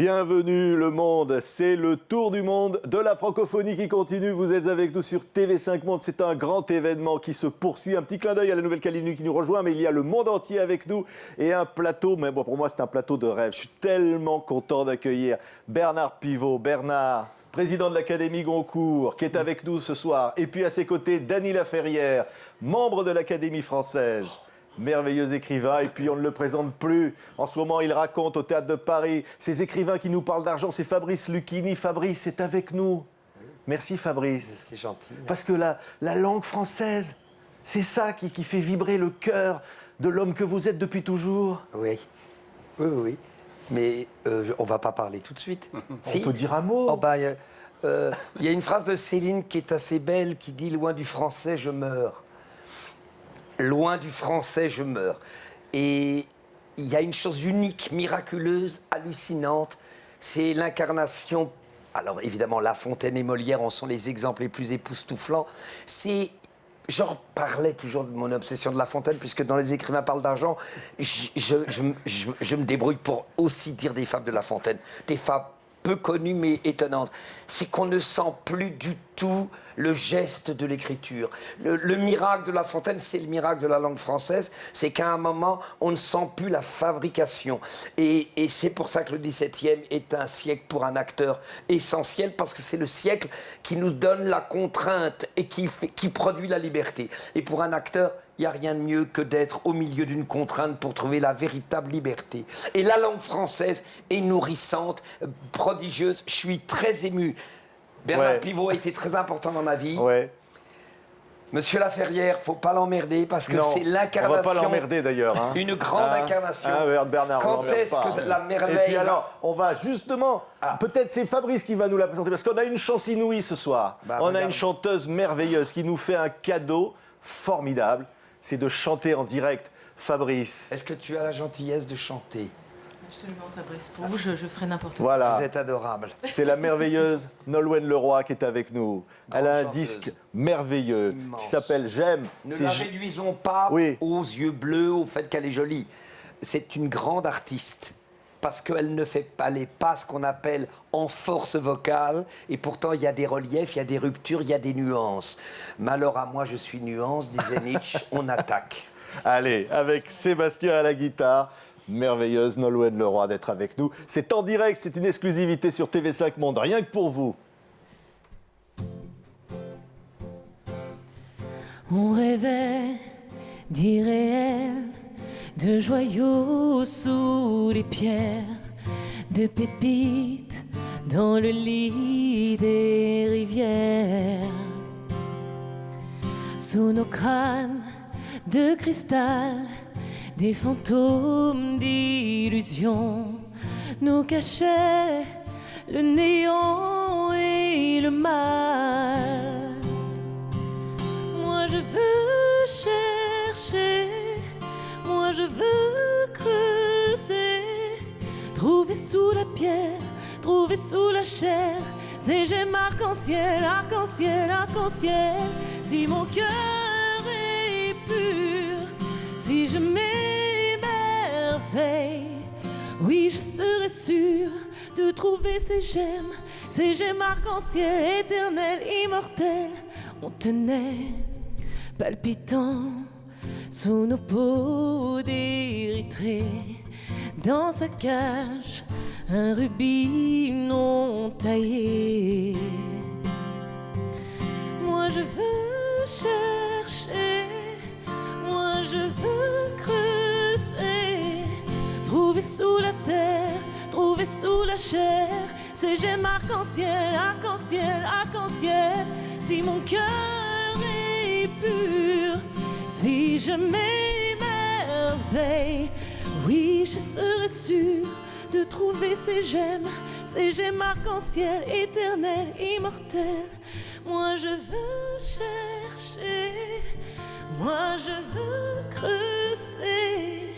Bienvenue le monde, c'est le tour du monde de la francophonie qui continue. Vous êtes avec nous sur TV5 Monde, c'est un grand événement qui se poursuit. Un petit clin d'œil à la Nouvelle-Calédonie qui nous rejoint, mais il y a le monde entier avec nous et un plateau, mais bon, pour moi c'est un plateau de rêve. Je suis tellement content d'accueillir Bernard Pivot. Bernard, président de l'Académie Goncourt, qui est avec nous ce soir. Et puis à ses côtés, Dany Laferrière, membre de l'Académie française. Merveilleux écrivain, et puis on ne le présente plus. En ce moment, il raconte au Théâtre de Paris. Ces écrivains qui nous parlent d'argent, c'est Fabrice Lucchini. Fabrice est avec nous. Merci Fabrice. C'est gentil. Parce que la langue française, c'est ça qui fait vibrer le cœur de l'homme que vous êtes depuis toujours. Oui, oui, oui. Oui. Mais on ne va pas parler tout de suite. On peut dire un mot. Oh, bah, y a une phrase de Céline qui est assez belle, qui dit « Loin du français, je meurs ». Loin du français, je meurs. Et il y a une chose unique, miraculeuse, hallucinante, c'est l'incarnation. Alors évidemment, La Fontaine et Molière en sont les exemples les plus époustouflants. J'en parlais toujours de mon obsession de La Fontaine, puisque dans Les écrivains parlent d'argent, je me débrouille pour aussi dire des fables de La Fontaine. Des fables peu connues mais étonnantes. C'est qu'on ne sent plus du tout le geste de l'écriture. Le miracle de La Fontaine, c'est le miracle de la langue française, c'est qu'à un moment, on ne sent plus la fabrication. Et c'est pour ça que le XVIIe est un siècle pour un acteur essentiel, parce que c'est le siècle qui nous donne la contrainte et qui produit la liberté. Et pour un acteur, il n'y a rien de mieux que d'être au milieu d'une contrainte pour trouver la véritable liberté. Et la langue française est nourrissante, prodigieuse. Je suis très ému. Bernard Pivot a été très important dans ma vie. Ouais. Monsieur Laferrière, faut pas l'emmerder parce que c'est l'incarnation. On va pas l'emmerder d'ailleurs. Hein. Une grande incarnation. Bernard, quand est-ce que la merveille... Et puis alors, on va justement... Peut-être c'est Fabrice qui va nous la présenter parce qu'on a une chance inouïe ce soir. On a une chanteuse merveilleuse qui nous fait un cadeau formidable. C'est de chanter en direct. Fabrice. Est-ce que tu as la gentillesse de chanter? Absolument, Fabrice. Pour vous, je ferai n'importe quoi. Voilà. Vous êtes adorable. C'est la merveilleuse Nolwenn Leroy qui est avec nous. Elle a un disque merveilleux qui s'appelle J'aime. Ne la réduisons pas aux yeux bleus, au fait qu'elle est jolie. C'est une grande artiste. Parce qu'elle ne fait pas les pas ce qu'on appelle en force vocale. Et pourtant, il y a des reliefs, il y a des ruptures, il y a des nuances. Malheur à moi, je suis nuance, disait Nietzsche, on attaque. Allez, avec Sébastien à la guitare. Merveilleuse Nolwenn Leroy d'être avec nous. C'est en direct, c'est une exclusivité sur TV5 Monde, rien que pour vous. On rêvait d'irréel, de joyaux sous les pierres, de pépites dans le lit des rivières. Sous nos crânes de cristal, des fantômes d'illusions nous cachaient le néant et le mal. Moi je veux chercher, moi je veux creuser, trouver sous la pierre, trouver sous la chair, ces gemmes arc-en-ciel, arc-en-ciel, arc-en-ciel. Si mon cœur est pur, si je m'émerveille, oui, je serai sûre de trouver ces gemmes arc-en-ciel, éternelles, immortelles. On tenait palpitant sous nos peaux d'érythrée, dans sa cage, un rubis non taillé. Moi je veux chercher, moi je veux creuser, trouver sous la terre, trouver sous la chair, ces gemmes arc-en-ciel, arc-en-ciel, arc-en-ciel. Si mon cœur est pur, si je m'émerveille, oui, je serai sûre de trouver ces gemmes arc-en-ciel, éternelles, immortelles. Moi je veux chercher, moi je veux creuser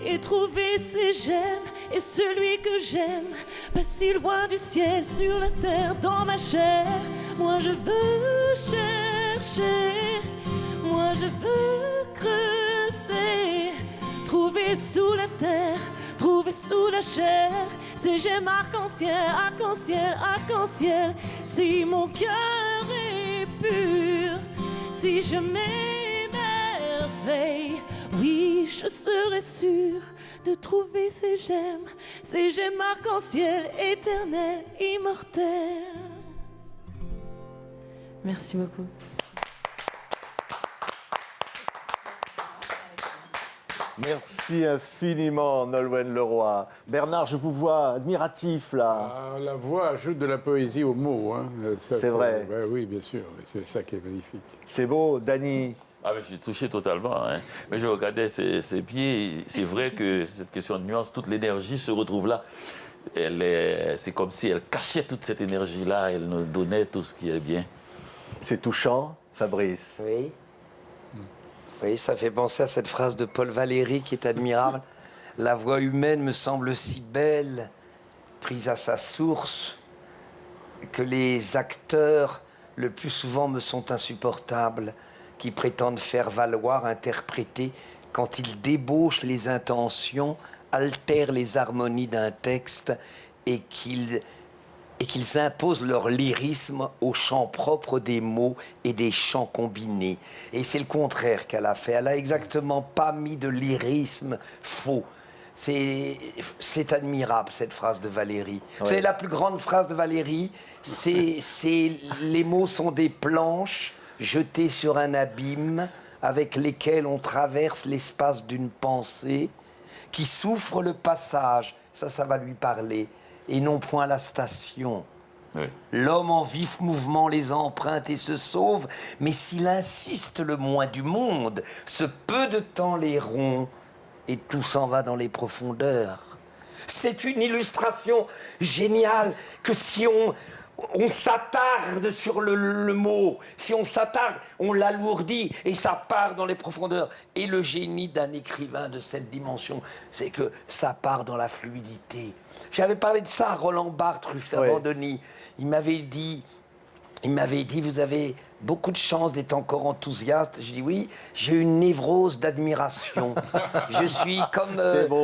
et trouver ces gemmes. Et celui que j'aime passe-t-il loin du ciel, sur la terre, dans ma chair. Moi je veux chercher, moi je veux creuser, trouver sous la terre, trouvé sous la chair ces gemmes arc-en-ciel, arc-en-ciel, arc-en-ciel. Si mon cœur est pur, si je m'émerveille, oui, je serai sûre de trouver ces gemmes arc-en-ciel, éternelles, immortelles. Merci beaucoup. Merci infiniment, Nolwenn Leroy. Bernard, je vous vois admiratif, là. Ah, la voix ajoute de la poésie aux mots. Hein. C'est vrai. Oui, bien sûr. C'est ça qui est magnifique. C'est beau, Dany. Ah, mais je suis touché totalement. Hein. Mais je regardais ses pieds. C'est vrai que cette question de nuance, toute l'énergie se retrouve là. C'est comme si elle cachait toute cette énergie-là. Elle nous donnait tout ce qui est bien. C'est touchant, Fabrice. Oui. Oui, ça fait penser à cette phrase de Paul Valéry qui est admirable. La voix humaine me semble si belle, prise à sa source, que les acteurs, le plus souvent, me sont insupportables, qui prétendent faire valoir, interpréter, quand ils débauchent les intentions, altèrent les harmonies d'un texte et qu'ils imposent leur lyrisme au chant propre des mots et des chants combinés. Et c'est le contraire qu'elle a fait. Elle a exactement pas mis de lyrisme faux. C'est admirable, cette phrase de Valéry. Vous savez, la plus grande phrase de Valéry, c'est les mots sont des planches jetées sur un abîme avec lesquelles on traverse l'espace d'une pensée qui souffre le passage. Ça va lui parler. Et non point la station. Oui. L'homme en vif mouvement les emprunte et se sauve, mais s'il insiste le moins du monde, ce peu de temps les rompt, et tout s'en va dans les profondeurs. C'est une illustration géniale que si on s'attarde sur le mot, si on s'attarde, on l'alourdit et ça part dans les profondeurs. Et le génie d'un écrivain de cette dimension, c'est que ça part dans la fluidité. J'avais parlé de ça à Roland Barthes, rue Saint-Denis. Il m'avait dit, vous avez beaucoup de chance d'être encore enthousiaste. Je dis oui, j'ai une névrose d'admiration. Je suis comme...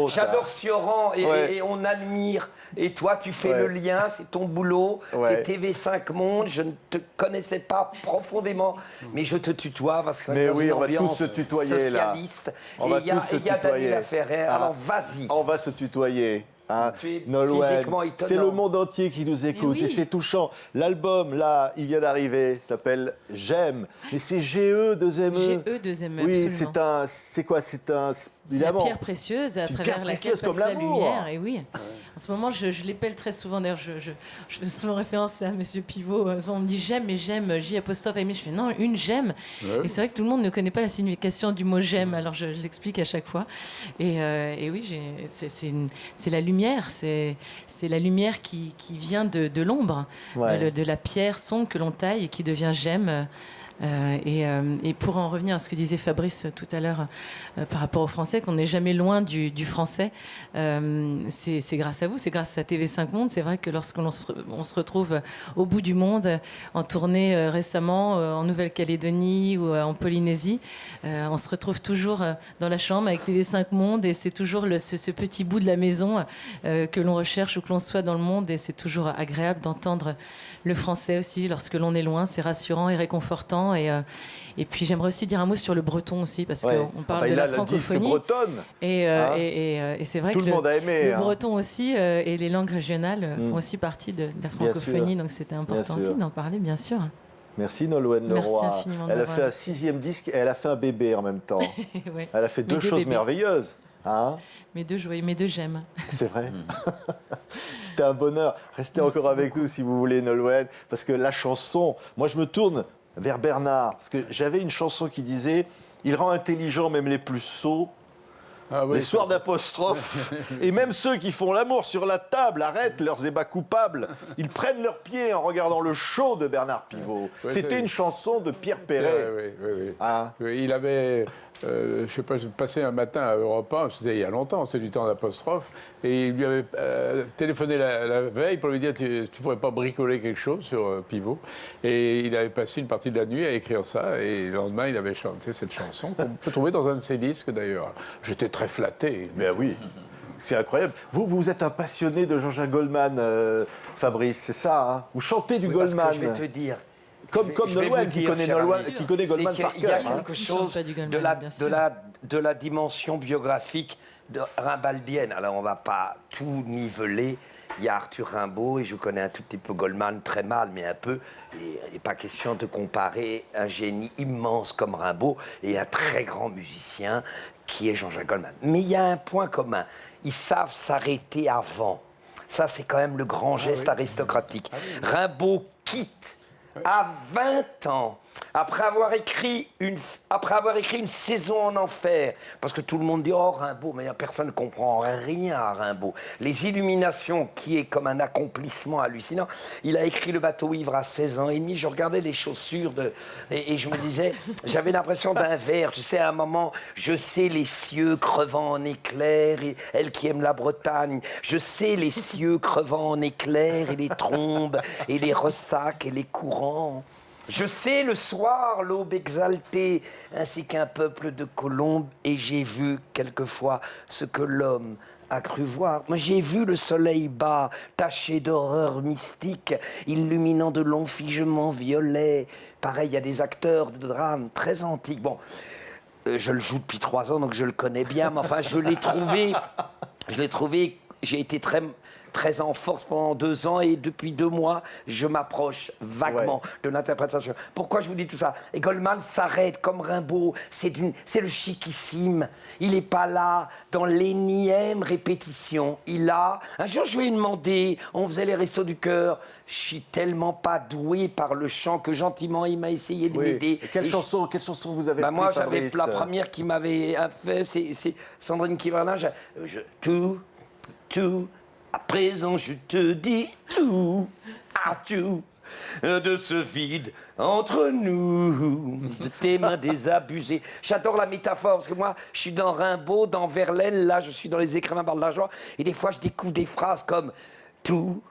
j'adore Sioran et on admire. Et toi, tu fais le lien, c'est ton boulot. T'es TV5 Monde, je ne te connaissais pas profondément, mais je te tutoie parce qu'on est dans une ambiance socialiste. Et il y a Daniela Ferrer, alors vas-y. On va se tutoyer. Hein, tu es Nolwenn, physiquement étonnant. c'est le monde entier qui nous écoute et c'est touchant. L'album, là, il vient d'arriver, s'appelle J'aime. Mais c'est GE2ME. GE2ME, oui, absolument. c'est quoi? C'est un... C'est la pierre précieuse à travers laquelle passe comme la l'amour. lumière. Et oui, en ce moment, je l'épelle très souvent. D'ailleurs, je fais souvent référence à Monsieur Pivot. Souvent, on me dit j'aime, mais j'aime, J'. Je fais non, une j'aime. Ouais. Et c'est vrai que tout le monde ne connaît pas la signification du mot j'aime. Alors, je l'explique à chaque fois. Et oui, c'est la lumière. C'est la lumière qui vient de l'ombre, de la pierre sombre que l'on taille et qui devient j'aime. Et pour en revenir à ce que disait Fabrice tout à l'heure par rapport au français, qu'on n'est jamais loin du français, c'est grâce à vous, c'est grâce à TV5 Monde. C'est vrai que lorsqu'on se retrouve au bout du monde, en tournée récemment en Nouvelle-Calédonie ou en Polynésie, on se retrouve toujours dans la chambre avec TV5 Monde et c'est toujours ce petit bout de la maison que l'on recherche ou que l'on soit dans le monde, et c'est toujours agréable d'entendre le français aussi lorsque l'on est loin. C'est rassurant et réconfortant. Et puis j'aimerais aussi dire un mot sur le breton aussi, parce qu'on parle de la francophonie. Et c'est vrai tout que le monde a aimé, le breton aussi et les langues régionales font aussi partie de la francophonie, donc c'était important aussi d'en parler, bien sûr. Merci Nolwenn Leroy. Elle a fait un 6e disque et elle a fait un bébé en même temps. Elle a fait deux choses merveilleuses. Hein, mes deux j'aime. C'est vrai. C'était un bonheur. Restez encore avec nous si vous voulez, Nolwenn, parce que la chanson, moi je me tourne vers Bernard, parce que j'avais une chanson qui disait « Il rend intelligent même les plus sots ». Les soirs d'apostrophe, et même ceux qui font l'amour sur la table arrêtent leurs ébats coupables. Ils prennent leurs pieds en regardant le show de Bernard Pivot. C'était une chanson de Pierre Perret. Oui. Il avait, je ne sais pas, passé un matin à Europe 1, c'était il y a longtemps, c'était du temps d'apostrophe, et il lui avait téléphoné la veille pour lui dire tu ne pourrais pas bricoler quelque chose sur Pivot. Et il avait passé une partie de la nuit à écrire ça, et le lendemain, il avait chanté cette chanson, qu'on peut trouver dans un de ses disques d'ailleurs. J'étais très flatté. Mais oui. C'est incroyable. Vous êtes un passionné de Jean-Jacques Goldman, Fabrice, c'est ça, hein? Vous chantez du Parce que Goldman. je vais te dire. Comme je vais Nolwenn, vous qui dire, connaît cher Nolwenn, ami, qui connaît Goldman c'est par qu'il y a cœur. hein. quelque Je chante chose pas du Goldman, de bien sûr. la dimension biographique de rimbaldienne. Alors, on ne va pas tout niveler. Il y a Arthur Rimbaud, et je connais un tout petit peu Goldman, très mal, mais un peu. Et il n'est pas question de comparer un génie immense comme Rimbaud et un très grand musicien qui est Jean-Jacques Goldman. Mais il y a un point commun. Ils savent s'arrêter avant. Ça, c'est quand même le grand geste aristocratique. Rimbaud quitte à 20 ans, après avoir écrit une saison en enfer, parce que tout le monde dit « Oh, Rimbaud », mais personne ne comprend rien à Rimbaud. Les Illuminations, qui est comme un accomplissement hallucinant. Il a écrit Le bateau ivre à 16 ans et demi. Je regardais les chaussures et je me disais, j'avais l'impression d'un vers. Tu sais, à un moment, je sais les cieux crevant en éclairs, et elle qui aime la Bretagne. Je sais les cieux crevant en éclairs et les trombes et les ressacs et les courants. Je sais le soir l'aube exaltée, ainsi qu'un peuple de colombes, et j'ai vu quelquefois ce que l'homme a cru voir. Moi, j'ai vu le soleil bas, taché d'horreur mystique, illuminant de longs figements violets. Pareil, il y a des acteurs de drame très antiques. Bon, je le joue depuis 3 ans, donc je le connais bien, mais enfin, je l'ai trouvé, j'ai été très en force pendant 2 ans et depuis 2 mois, je m'approche vaguement de l'interprétation. Pourquoi je vous dis tout ça? Et Goldman s'arrête comme Rimbaud, c'est le chiquissime. Il n'est pas là dans l'énième répétition. Un jour, je lui ai demandé, on faisait les restos du cœur, je suis tellement pas doué par le chant que gentiment il m'a essayé de m'aider. Quelle chanson vous avez pris, moi, j'avais Fabrice? la première qui m'avait fait, c'est Sandrine Kiverlin. Tout. À présent, je te dis tout, de ce vide entre nous, de tes mains désabusées. J'adore la métaphore, parce que moi, je suis dans Rimbaud, dans Verlaine, là, je suis dans les écrivains par de la joie, et des fois, je découvre des phrases comme tout,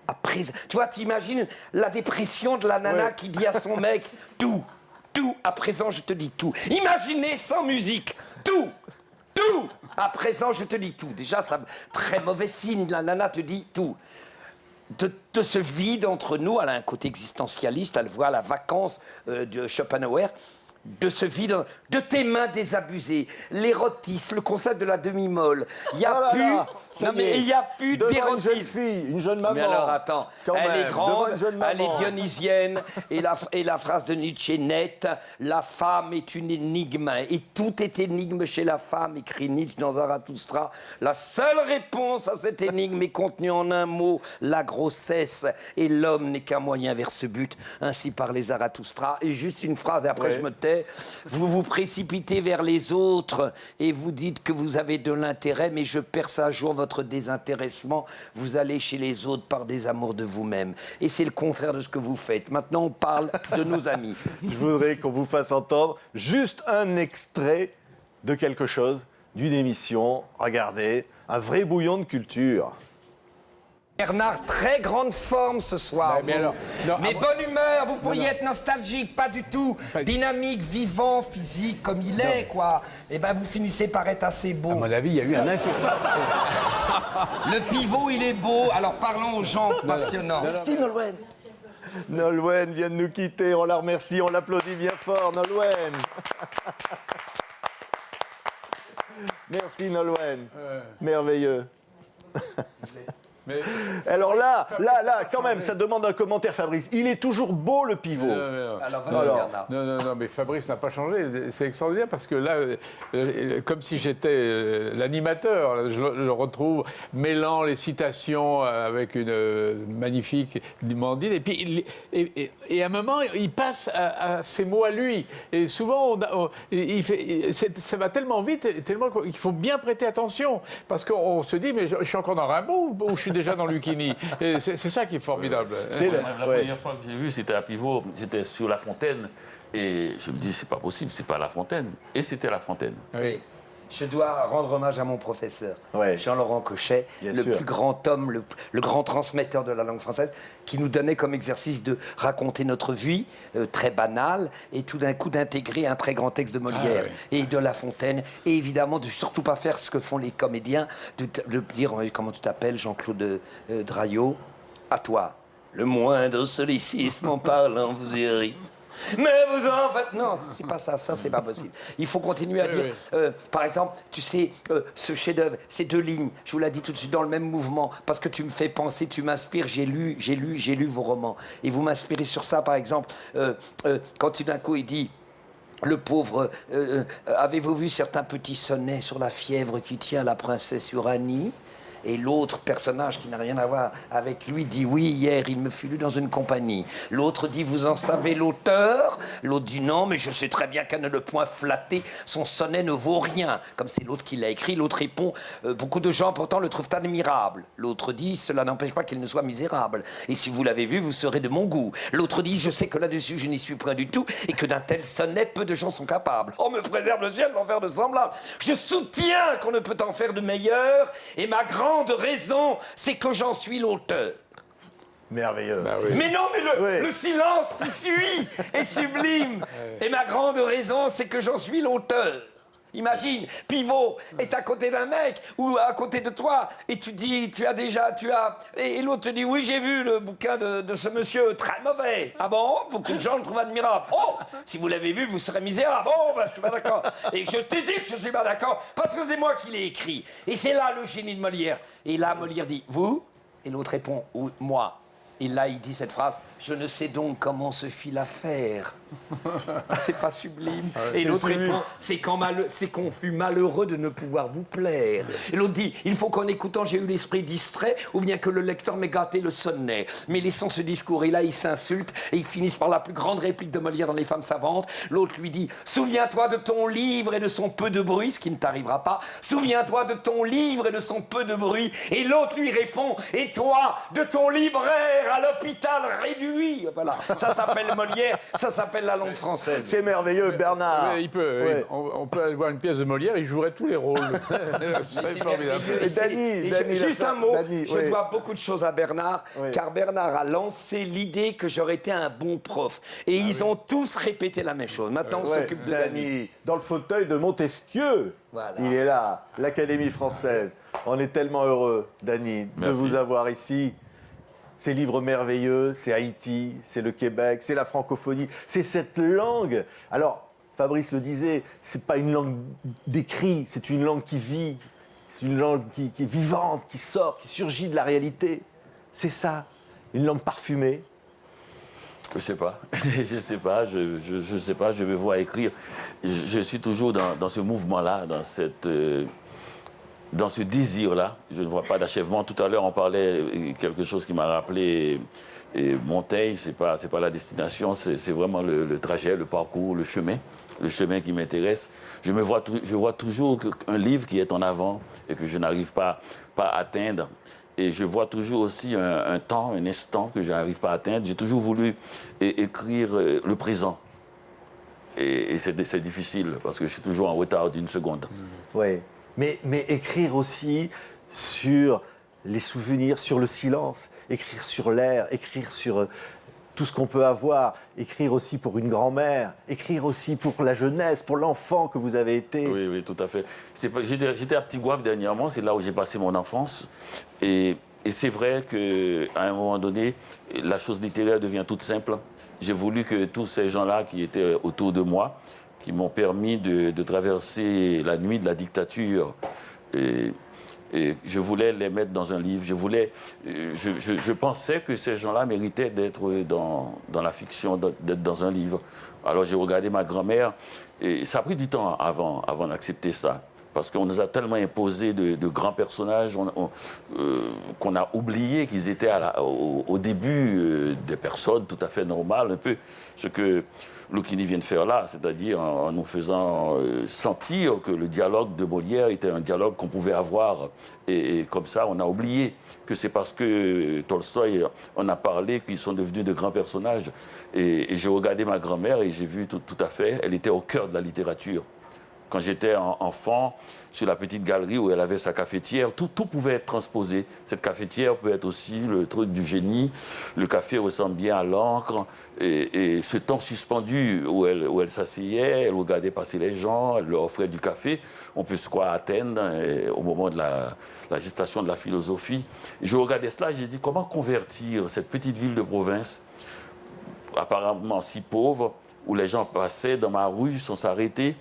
à présent. Tu vois, t'imagines la dépression de la nana qui dit à son mec, tout, à présent, je te dis tout. Imaginez sans musique, tout. À présent, je te dis tout. Déjà, ça très mauvais signe. La nana te dit tout. De ce vide entre nous, elle a un côté existentialiste, elle voit la vacance de Schopenhauer. De ce vide, de tes mains désabusées, l'érotisme, le concept de la demi-molle. Il n'y a plus devant une jeune d'érotisme. fille, une jeune maman. Mais alors attends, elle est grande, elle est dionysienne. dionysienne, et la phrase de Nietzsche est nette, la femme est une énigme, et tout est énigme chez la femme, écrit Nietzsche dans Zarathustra. La seule réponse à cette énigme est contenue en un mot, la grossesse, et l'homme n'est qu'un moyen vers ce but, ainsi parlait Zarathustra. Et juste une phrase, et après je me tais. Vous vous précipitez vers les autres et vous dites que vous avez de l'intérêt, mais je perce un jour votre désintéressement. Vous allez chez les autres par désamour de vous-même. Et c'est le contraire de ce que vous faites. Maintenant, on parle de nos amis. Je voudrais qu'on vous fasse entendre juste un extrait de quelque chose, d'une émission. Regardez, un vrai bouillon de culture. Bernard, très grande forme ce soir. Mais alors, mais bonne humeur, vous pourriez être nostalgique, pas du tout. Dynamique, vivant, physique, comme il est, quoi. Et ben vous finissez par être assez beau. À mon avis, il y a eu un incident. Le pivot, il est beau. Alors parlons aux gens passionnants. Merci Nolwenn. Nolwenn vient de nous quitter, on la remercie, on l'applaudit bien fort, Nolwenn. Merci Nolwenn, merveilleux. Mais... Alors là, quand même, ça demande un commentaire, Fabrice. Il est toujours beau, le pivot. Alors vas-y Bernard. Non, mais Fabrice n'a pas changé. C'est extraordinaire parce que là, comme si j'étais l'animateur, je le retrouve mêlant les citations avec une magnifique mandine. Et puis, et à un moment, il passe à ses mots à lui. Et souvent, ça va tellement vite, tellement qu'il faut bien prêter attention. Parce qu'on se dit, mais je suis encore dans Rimbaud ou je suis déjà dans Lucchini. C'est ça qui est formidable. La première fois que j'ai vu, c'était à Pivot, c'était sur La Fontaine. Et je me dis, c'est pas possible, c'est pas La Fontaine. Et c'était La Fontaine. Oui. Je dois rendre hommage à mon professeur, Ouais. Jean-Laurent Cochet, Bien le sûr. plus grand homme, le grand transmetteur de la langue française, qui nous donnait comme exercice de raconter notre vie, très banale, et tout d'un coup d'intégrer un très grand texte de Molière et de La Fontaine, et évidemment de surtout pas faire ce que font les comédiens, de dire comment tu t'appelles, Jean-Claude Draillot, à toi, le moindre solécisme en parlant vous irrite. Mais vous en faites... Non, c'est pas ça, c'est pas possible. Il faut continuer à dire... par exemple, tu sais, ce chef-d'œuvre, ces 2 lignes, je vous l'ai dit tout de suite dans le même mouvement, parce que tu me fais penser, tu m'inspires, j'ai lu vos romans. Et vous m'inspirez sur ça, par exemple, quand tout d'un coup il dit... Le pauvre, avez-vous vu certains petits sonnets sur la fièvre qui tient la princesse Uranie ? Et l'autre personnage qui n'a rien à voir avec lui dit oui, hier il me fut lu dans une compagnie. L'autre dit vous en savez l'auteur ? L'autre dit non, mais je sais très bien qu'à ne le point flatter, son sonnet ne vaut rien. Comme c'est l'autre qui l'a écrit, l'autre répond beaucoup de gens pourtant le trouvent admirable. L'autre dit cela n'empêche pas qu'il ne soit misérable. Et si vous l'avez vu, vous serez de mon goût. L'autre dit je sais que là-dessus je n'y suis point du tout et que d'un tel sonnet peu de gens sont capables. Oh, me préserve le ciel d'en faire de semblable. Je soutiens qu'on ne peut en faire de meilleur et ma grande raison, c'est que j'en suis l'auteur. Merveilleux. Bah oui. Mais non, mais Oui. le silence qui suit est sublime. Et ma grande raison, c'est que j'en suis l'auteur. Imagine, Pivot est à côté d'un mec ou à côté de toi et tu dis, et l'autre te dit, oui, j'ai vu le bouquin de ce monsieur, très mauvais. Ah bon? Beaucoup de gens le trouvent admirable. Oh, si vous l'avez vu, vous serez misérable. Oh, ben, je suis pas d'accord. Et je t'ai dit que je suis pas d'accord parce que c'est moi qui l'ai écrit. Et c'est là le génie de Molière. Et là, Molière dit, vous? Et l'autre répond, oui, moi. Et là, il dit cette phrase, je ne sais donc comment se fit l'affaire. C'est pas sublime. Et l'autre répond, c'est qu'on fut malheureux de ne pouvoir vous plaire. Et l'autre dit, il faut qu'en écoutant, j'ai eu l'esprit distrait, ou bien que le lecteur m'ait gâté le sonnet. Mais laissons ce discours. Et là, ils s'insultent, et ils finissent par la plus grande réplique de Molière dans Les Femmes savantes. L'autre lui dit, souviens-toi de ton livre et de son peu de bruit, ce qui ne t'arrivera pas. Souviens-toi de ton livre et de son peu de bruit. Et l'autre lui répond, et toi, de ton libraire à l'hôpital réduit. Voilà, ça s'appelle Molière, ça s'appelle la langue française. C'est merveilleux, Bernard. Ouais, on peut aller voir une pièce de Molière, il jouerait tous les rôles. C'est formidable. Et Dany, juste un mot, Dany, je dois beaucoup de choses à Bernard, car Bernard a lancé l'idée que j'aurais été un bon prof. Et ils ont tous répété la même chose. Maintenant, on s'occupe de Dany. Dany, dans le fauteuil de Montesquieu. Voilà. Il est là, l'Académie française. On est tellement heureux, Dany, de Merci. vous avoir ici. Ces livres merveilleux, c'est Haïti, c'est le Québec, c'est la francophonie, c'est cette langue. Alors, Fabrice le disait, c'est pas une langue d'écrit, c'est une langue qui vit, c'est une langue qui est vivante, qui sort, qui surgit de la réalité. C'est ça, une langue parfumée. Je sais pas, je sais pas, je sais pas, je vais voir écrire. Je suis toujours dans ce mouvement-là, dans ce désir-là. Je ne vois pas d'achèvement. Tout à l'heure, on parlait quelque chose qui m'a rappelé Montaigne. C'est pas la destination, c'est vraiment le trajet, le parcours, le chemin qui m'intéresse. Je vois toujours un livre qui est en avant et que je n'arrive pas à atteindre. Et je vois toujours aussi un temps, un instant que je n'arrive pas à atteindre. J'ai toujours voulu écrire le présent. Et c'est difficile parce que je suis toujours en retard d'une seconde. Oui, mais écrire aussi sur les souvenirs, sur le silence, écrire sur l'air, écrire sur tout ce qu'on peut avoir, écrire aussi pour une grand-mère, écrire aussi pour la jeunesse, pour l'enfant que vous avez été. Oui, tout à fait. J'étais à Petit Gouave dernièrement, c'est là où j'ai passé mon enfance. Et c'est vrai qu'à un moment donné, la chose littéraire devient toute simple. J'ai voulu que tous ces gens-là qui étaient autour de moi, qui m'ont permis de traverser la nuit de la dictature, et je voulais les mettre dans un livre. Je pensais que ces gens-là méritaient d'être dans la fiction, d'être dans un livre. Alors j'ai regardé ma grand-mère, et ça a pris du temps avant d'accepter ça. Parce qu'on nous a tellement imposé de grands personnages qu'on a oublié qu'ils étaient au début des personnes tout à fait normales, un peu ce que Lucchini vient de faire là, c'est-à-dire en nous faisant sentir que le dialogue de Molière était un dialogue qu'on pouvait avoir. Et comme ça, on a oublié que c'est parce que Tolstoï en a parlé qu'ils sont devenus de grands personnages. Et j'ai regardé ma grand-mère et j'ai vu tout à fait, elle était au cœur de la littérature. quand j'étais enfant, sur la petite galerie où elle avait sa cafetière, tout pouvait être transposé. Cette cafetière peut être aussi le truc du génie. Le café ressemble bien à l'encre. Et ce temps suspendu où elle s'asseyait, elle regardait passer les gens, elle leur offrait du café. On peut se croire à Athènes, au moment de la gestation de la philosophie. Et je regardais cela et j'ai dit, comment convertir cette petite ville de province, apparemment si pauvre, où les gens passaient dans ma rue sans s'arrêter,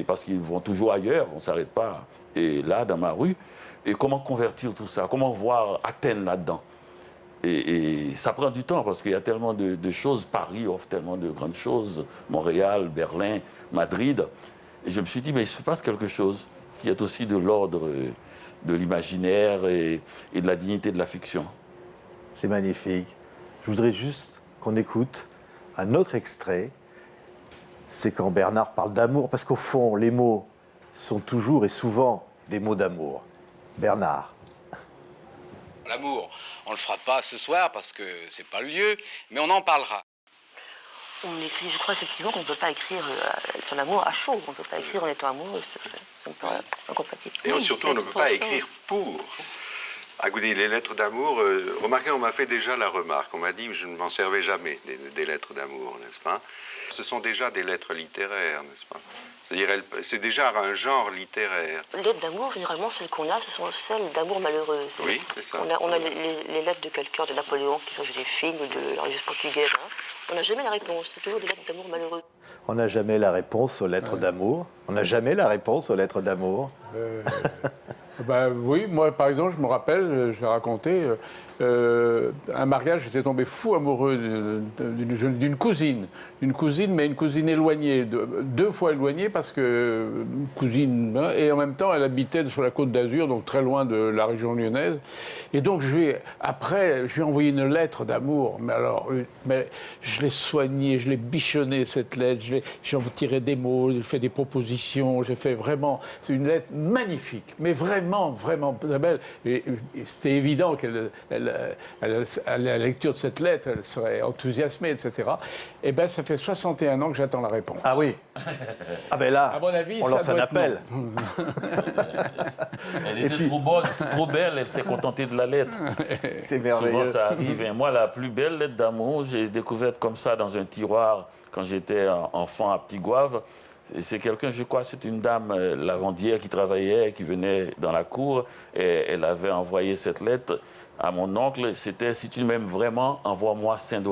parce qu'ils vont toujours ailleurs, on ne s'arrête pas. Et là, dans ma rue, et comment convertir tout ça? Comment voir Athènes là-dedans? Et ça prend du temps, parce qu'il y a tellement de choses. Paris offre tellement de grandes choses. Montréal, Berlin, Madrid. Et je me suis dit, mais il se passe quelque chose qui est aussi de l'ordre de l'imaginaire et de la dignité de la fiction. C'est magnifique. Je voudrais juste qu'on écoute un autre extrait. C'est quand Bernard parle d'amour, parce qu'au fond, les mots sont toujours et souvent des mots d'amour. Bernard. L'amour, on ne le fera pas ce soir parce que c'est pas le lieu, mais on en parlera. On écrit, je crois effectivement qu'on ne peut pas écrire son amour à chaud. On ne peut pas écrire en étant amoureux, ça me paraît incompatible. Et surtout, on ne peut pas écrire pour. À goûter les lettres d'amour, remarquez, on m'a fait déjà la remarque. On m'a dit que je ne m'en servais jamais des lettres d'amour, n'est-ce pas? Ce sont déjà des lettres littéraires, n'est-ce pas? C'est-à-dire, c'est déjà un genre littéraire. Les lettres d'amour, généralement, celles qu'on a, ce sont celles d'amour malheureuses. Oui, c'est ça. On a les lettres de quelqu'un, de Napoléon, qui sont des films ou de la Régence portugaise. Hein. On n'a jamais la réponse, c'est toujours des lettres d'amour malheureux. On n'a jamais la réponse aux lettres d'amour. On n'a jamais la réponse aux lettres d'amour. Oui, moi, par exemple, je me rappelle, je l'ai raconté, un mariage, j'étais tombé fou amoureux d'une cousine. Une cousine, mais une cousine éloignée, deux fois éloignée, parce que cousine, hein, et en même temps, elle habitait sur la côte d'Azur, donc très loin de la région lyonnaise. Et donc, je lui ai envoyé une lettre d'amour. Mais je l'ai soignée, je l'ai bichonnée, cette lettre. J'en tiré des mots, j'ai fait des propositions, j'ai fait vraiment... C'est une lettre magnifique, mais vraiment, vraiment très belle. Et c'était évident à la lecture de cette lettre, elle serait enthousiasmée, etc. Et bien, ça fait 61 ans que j'attends la réponse. Ah oui. Ah ben là, à mon avis, on lance un appel. Elle était trop bonne, trop belle, elle s'est contentée de la lettre. C'est merveilleux. Souvent, ça arrive. Et moi, la plus belle lettre d'amour, j'ai découverte comme ça dans un tiroir quand j'étais enfant à Petit Goave. C'est quelqu'un, je crois, c'est une dame lavandière qui travaillait, qui venait dans la cour, et elle avait envoyé cette lettre à mon oncle. C'était « Si tu m'aimes vraiment, envoie-moi $5. »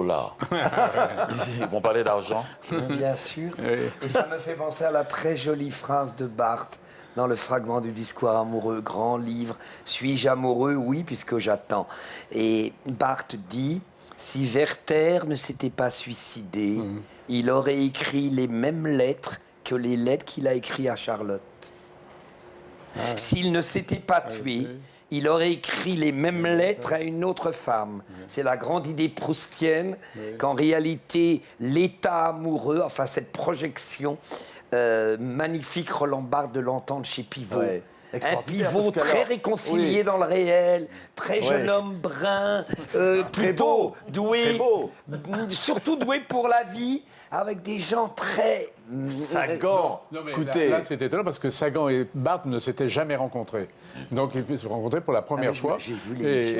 On parlait d'argent. Bien sûr. Oui. Et ça me fait penser à la très jolie phrase de Barthes dans le fragment du discours amoureux, grand livre. Suis-je amoureux? Oui, puisque j'attends. Et Barthes dit, si Werther ne s'était pas suicidé, il aurait écrit les mêmes lettres que les lettres qu'il a écrites à Charlotte. S'il ne s'était pas tué, il aurait écrit les mêmes lettres à une autre femme. C'est la grande idée proustienne qu'en réalité, l'état amoureux, enfin cette projection magnifique, Roland Barthes de l'entendre chez Pivot. Ouais. Un pivot très réconcilié dans le réel, très jeune homme brun, plutôt doué, très beau. Surtout doué pour la vie, avec des gens très... Sagan. Non, mais Écoutez. là c'est étonnant parce que Sagan et Barthes ne s'étaient jamais rencontrés. Donc ils se rencontraient pour la première fois. J'ai vu l'émission.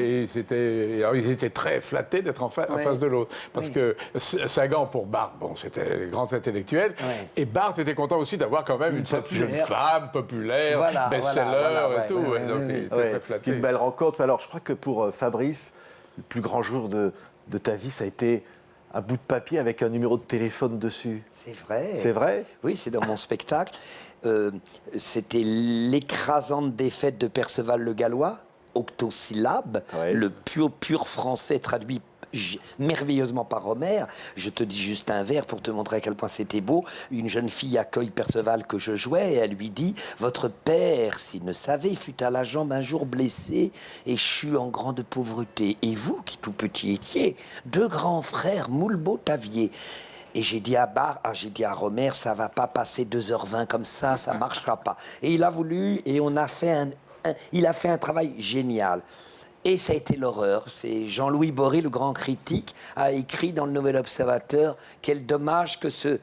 Et ils étaient très flattés d'être en face de l'autre. Parce que Sagan, pour Barthes, bon, c'était le grand intellectuel. Et Barthes était content aussi d'avoir quand même une jeune femme populaire, best-seller et tout. Donc il était très flatté. Une belle rencontre. Alors je crois que pour Fabrice, le plus grand jour de ta vie, ça a été un bout de papier avec un numéro de téléphone dessus. C'est vrai. C'est vrai? Oui, c'est dans mon spectacle. C'était l'écrasante défaite de Perceval le Gallois, octosyllabe, le pur français traduit merveilleusement par Homère. Je te dis juste un vers pour te montrer à quel point c'était beau. Une jeune fille accueille Perceval que je jouais et elle lui dit « Votre père, s'il ne savait, fut à la jambe un jour blessé, échu en grande pauvreté. Et vous, qui tout petit étiez, deux grands frères, moule beau aviez. » Et j'ai dit à Homère, ça va pas passer 2h20 comme ça marchera pas. Et il a voulu, et on a fait il a fait un travail génial. Et ça a été l'horreur. C'est Jean-Louis Boré, le grand critique, a écrit dans le Nouvel Observateur « Quel dommage que ce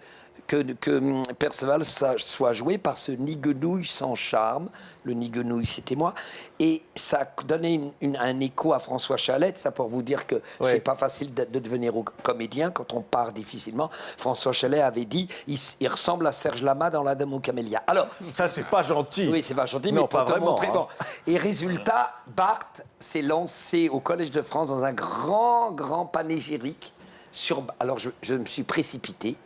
que Perceval soit joué par ce Nigenouille sans charme. Le Nigenouille, c'était moi. Et ça donnait un écho à François Chalette, ça pour vous dire que c'est pas facile de devenir comédien quand on part difficilement. François Chalette avait dit il ressemble à Serge Lama dans La Dame aux Camélias. Alors, ça, c'est pas gentil. oui, c'est pas gentil, Non, mais pour pas te vraiment, montrer. hein. Bon. Et résultat, Barthes s'est lancé au Collège de France dans un grand panégyrique. Alors, je me suis précipité.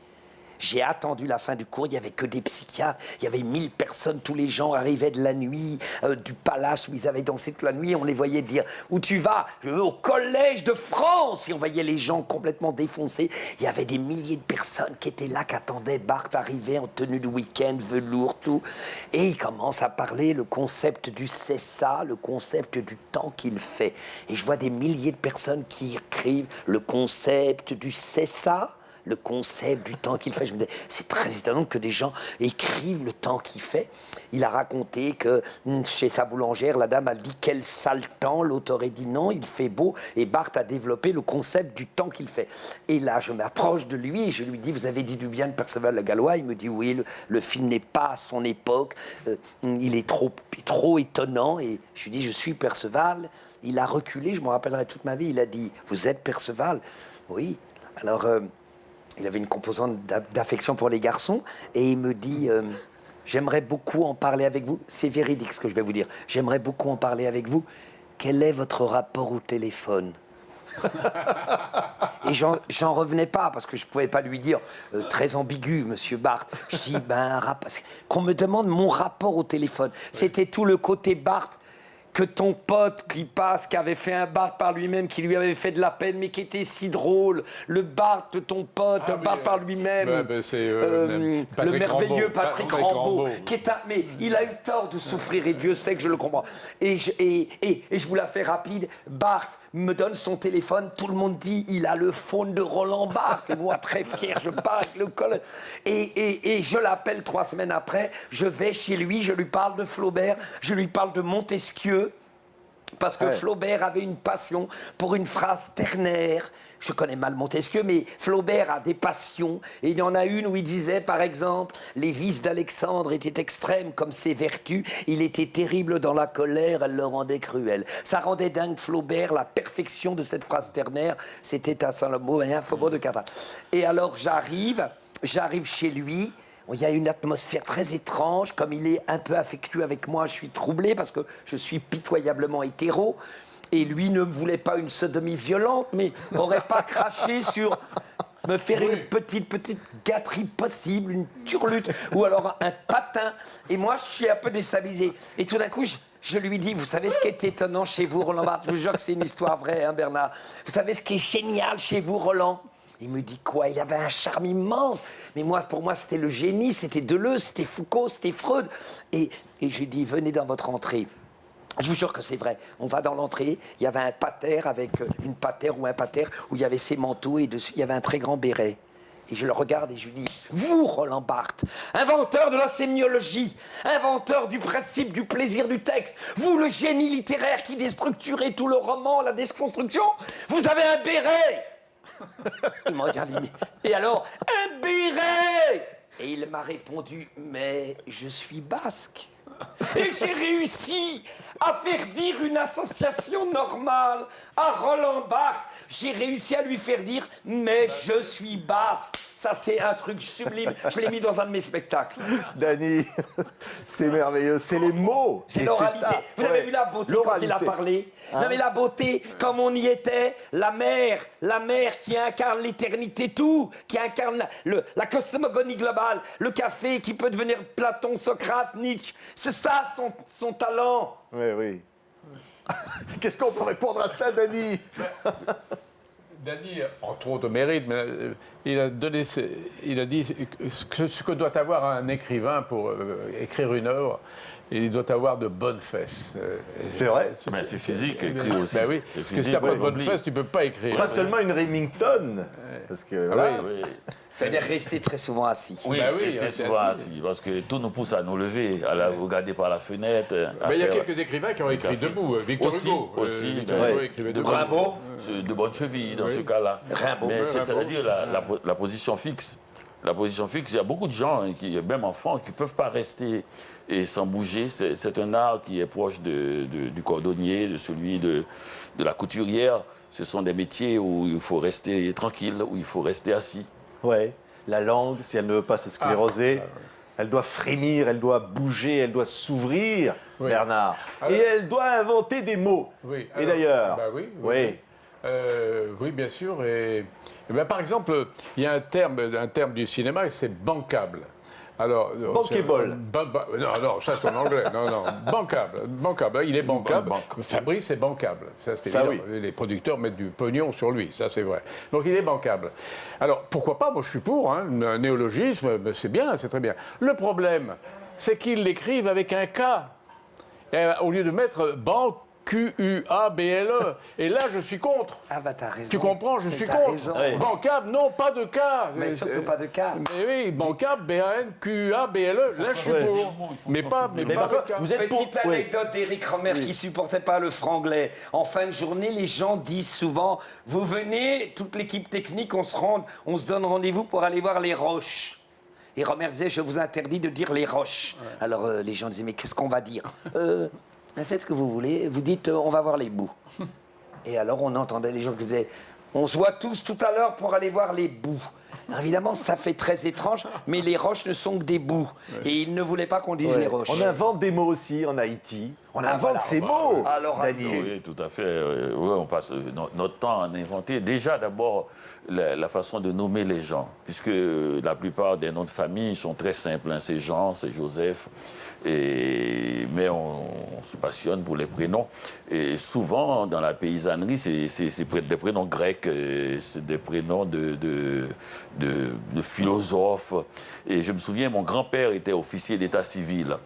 J'ai attendu la fin du cours, il n'y avait que des psychiatres, il y avait 1000 personnes, tous les gens arrivaient de la nuit, du palace où ils avaient dansé toute la nuit, on les voyait dire « Où tu vas ?»« Je vais au Collège de France !» Et on voyait les gens complètement défoncés. Il y avait des milliers de personnes qui étaient là, qui attendaient Barthes arriver en tenue de week-end, velours, tout. Et il commence à parler le concept du c'est ça, le concept du temps qu'il fait. Et je vois des milliers de personnes qui écrivent le concept du c'est ça, le concept du temps qu'il fait. Je me dis, c'est très étonnant que des gens écrivent le temps qu'il fait. Il a raconté que chez sa boulangère, la dame a dit quel sale temps. L'autre aurait dit non, il fait beau. Et Barthes a développé le concept du temps qu'il fait. Et là, je m'approche de lui et je lui dis, vous avez dit du bien de Perceval le Gallois? Il me dit, oui, le film n'est pas à son époque. Il est trop étonnant. Et je lui dis, je suis Perceval. Il a reculé, je me rappellerai toute ma vie. Il a dit, vous êtes Perceval? Oui. Alors... il avait une composante d'affection pour les garçons et il me dit j'aimerais beaucoup en parler avec vous. C'est véridique ce que je vais vous dire. J'aimerais beaucoup en parler avec vous. Quel est votre rapport au téléphone? Et j'en revenais pas parce que je pouvais pas lui dire très ambigu, monsieur Barthes. Je dis qu'on me demande mon rapport au téléphone. C'était tout le côté Barthes. Que ton pote qui passe, qui avait fait un Barthes par lui-même, qui lui avait fait de la peine, mais qui était si drôle. Le Barthes de ton pote, Barthes par lui-même. C'est le merveilleux Patrick Rambaud. Mais il a eu tort de souffrir et Dieu sait que je le comprends. Et je vous la fais rapide. Barthes me donne son téléphone. Tout le monde dit il a le phone de Roland Barthes. Et moi, très fier, je pars avec le col. Et je l'appelle 3 semaines après. Je vais chez lui, je lui parle de Flaubert, je lui parle de Montesquieu. Parce que Flaubert avait une passion pour une phrase ternaire. Je connais mal Montesquieu, mais Flaubert a des passions. Et il y en a une où il disait, par exemple, les vices d'Alexandre étaient extrêmes comme ses vertus. Il était terrible dans la colère, elle le rendait cruel. Ça rendait dingue Flaubert, la perfection de cette phrase ternaire. C'était à Saint-Lamo, un faubourg de Cata. Et alors j'arrive chez lui. Il y a une atmosphère très étrange, comme il est un peu affectueux avec moi, je suis troublé parce que je suis pitoyablement hétéro. Et lui ne voulait pas une sodomie violente, mais n'aurait pas craché sur me faire une petite gâterie possible, une turlute, ou alors un patin. Et moi, je suis un peu déstabilisé. Et tout d'un coup, je lui dis, vous savez ce qui est étonnant chez vous, Roland Barthes? Je vous jure que c'est une histoire vraie, hein, Bernard. Vous savez ce qui est génial chez vous, Roland? Il me dit quoi? Il avait un charme immense. Mais pour moi, c'était le génie, c'était Deleuze, c'était Foucault, c'était Freud. Et je lui dis, venez dans votre entrée. Je vous jure que c'est vrai. On va dans l'entrée, il y avait un pater avec une patère ou un pater où il y avait ses manteaux et dessus, il y avait un très grand béret. Et je le regarde et je lui dis, vous, Roland Barthes, inventeur de la sémiologie, inventeur du principe du plaisir du texte, vous, le génie littéraire qui déstructurait tout le roman, la déconstruction, vous avez un béret. Il me regarde, et alors, un béret! Et il m'a répondu, mais je suis basque. Et j'ai réussi à faire dire une association normale à Roland Barthes. J'ai réussi à lui faire dire, mais je suis basque. Ça, c'est un truc sublime. Je l'ai mis dans un de mes spectacles. Dany, c'est merveilleux. C'est les mots. C'est l'oralité. Vous avez vu la beauté quand il a parlé? Vous avez la beauté, comme on y était, la mer qui incarne l'éternité, tout, qui incarne la cosmogonie globale, le café qui peut devenir Platon, Socrate, Nietzsche. C'est ça son talent. Oui. Qu'est-ce qu'on peut répondre à ça, Dany? Dany, entre autres mérites, mais il a dit ce que doit avoir un écrivain pour écrire une œuvre. Il doit avoir de bonnes fesses. C'est vrai. Mais c'est physique, écrire aussi. Ben oui, parce que si tu n'as pas de bonnes fesses, tu ne peux pas écrire. Pas seulement une Remington. Parce que voilà. Oui. Ça veut dire rester très souvent assis. Oui, Ben oui, rester souvent assis. Parce que tout nous pousse à nous lever, à la regarder par la fenêtre. Mais il y a quelques écrivains qui ont écrit debout. Victor Hugo. Victor Hugo écrivait debout. Rimbaud. De bonnes chevilles dans ce cas-là. Rimbaud. Mais c'est-à-dire la position fixe. La position fixe, il y a beaucoup de gens, même enfants, qui ne peuvent pas rester et sans bouger. C'est un art qui est proche du cordonnier, de celui de la couturière. Ce sont des métiers où il faut rester tranquille, où il faut rester assis. Ouais. La langue, si elle ne veut pas se scléroser, elle doit frémir, elle doit bouger, elle doit s'ouvrir, Oui. Bernard. Alors- Et elle doit inventer des mots. Oui. Et alors, d'ailleurs, bah oui. Oui, bien sûr. Et ben, par exemple, il y a un terme du cinéma, c'est bancable. Alors, Bankable. Non, ça c'est en anglais. Non, bancable. Il est bancable. Fabrice est bancable. Ça, c'est Ça, évident. Les producteurs mettent du pognon sur lui, ça c'est vrai. Donc il est bancable. Alors pourquoi pas, moi je suis pour, hein, un néologisme, c'est bien, c'est très bien. Le problème, c'est qu'ils l'écrivent avec un K. Et, au lieu de mettre banque, Q-U-A-B-L-E. Et là, je suis contre. Ah bah t'as raison. Tu comprends, je suis T'as contre. raison. Oui. Bancable, non, pas de K. Mais surtout pas de cas. Mais oui, bancable, B-A-N-Q-U-A-B-L-E. Là, je suis pour. Mais pas mais de par contre, K. vous êtes pour... Petite anecdote d'Éric Romer qui supportait pas le franglais. En fin de journée, les gens disent souvent « Vous venez, toute l'équipe technique, on se donne rendez-vous pour aller voir les roches. » Et Romer disait « Je vous interdis de dire les roches. » Alors les gens disaient « Mais qu'est-ce qu'on va dire ?» Faites ce que vous voulez, vous dites on va voir les bouts. Et alors on entendait les gens qui disaient on se voit tous tout à l'heure pour aller voir les bouts. Alors, évidemment, ça fait très étrange, mais les roches ne sont que des bouts. Et ils ne voulaient pas qu'on dise Ouais. les roches. On invente des mots aussi en Haïti. On invente voilà. ces mots, Alors, Daniel. Oui, tout à fait. Oui, on passe notre temps à inventer déjà d'abord la façon de nommer les gens, puisque la plupart des noms de famille sont très simples. Hein. C'est Jean, c'est Joseph, mais on se passionne pour les prénoms. Et souvent, dans la paysannerie, c'est des prénoms grecs, c'est des prénoms de philosophes. Et je me souviens, mon grand-père était officier d'état civil.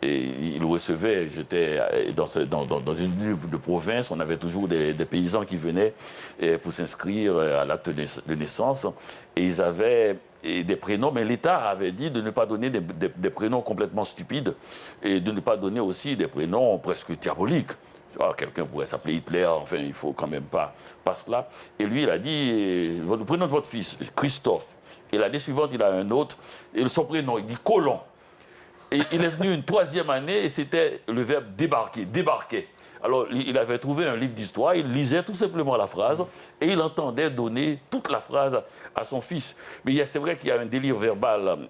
Et il nous recevait, j'étais dans une ville de province, on avait toujours des paysans qui venaient pour s'inscrire à l'acte de naissance. Et ils avaient des prénoms, mais l'État avait dit de ne pas donner des prénoms complètement stupides et de ne pas donner aussi des prénoms presque diaboliques. Quelqu'un pourrait s'appeler Hitler, enfin, il ne faut quand même pas cela. Et lui, il a dit, le prénom de votre fils, Christophe. Et l'année suivante, il a un autre, et son prénom, il dit Colomb. Et il est venu une troisième année et c'était le verbe débarquer, débarquer. Alors, il avait trouvé un livre d'histoire, il lisait tout simplement la phrase et il entendait donner toute la phrase à son fils. Mais c'est vrai qu'il y a un délire verbal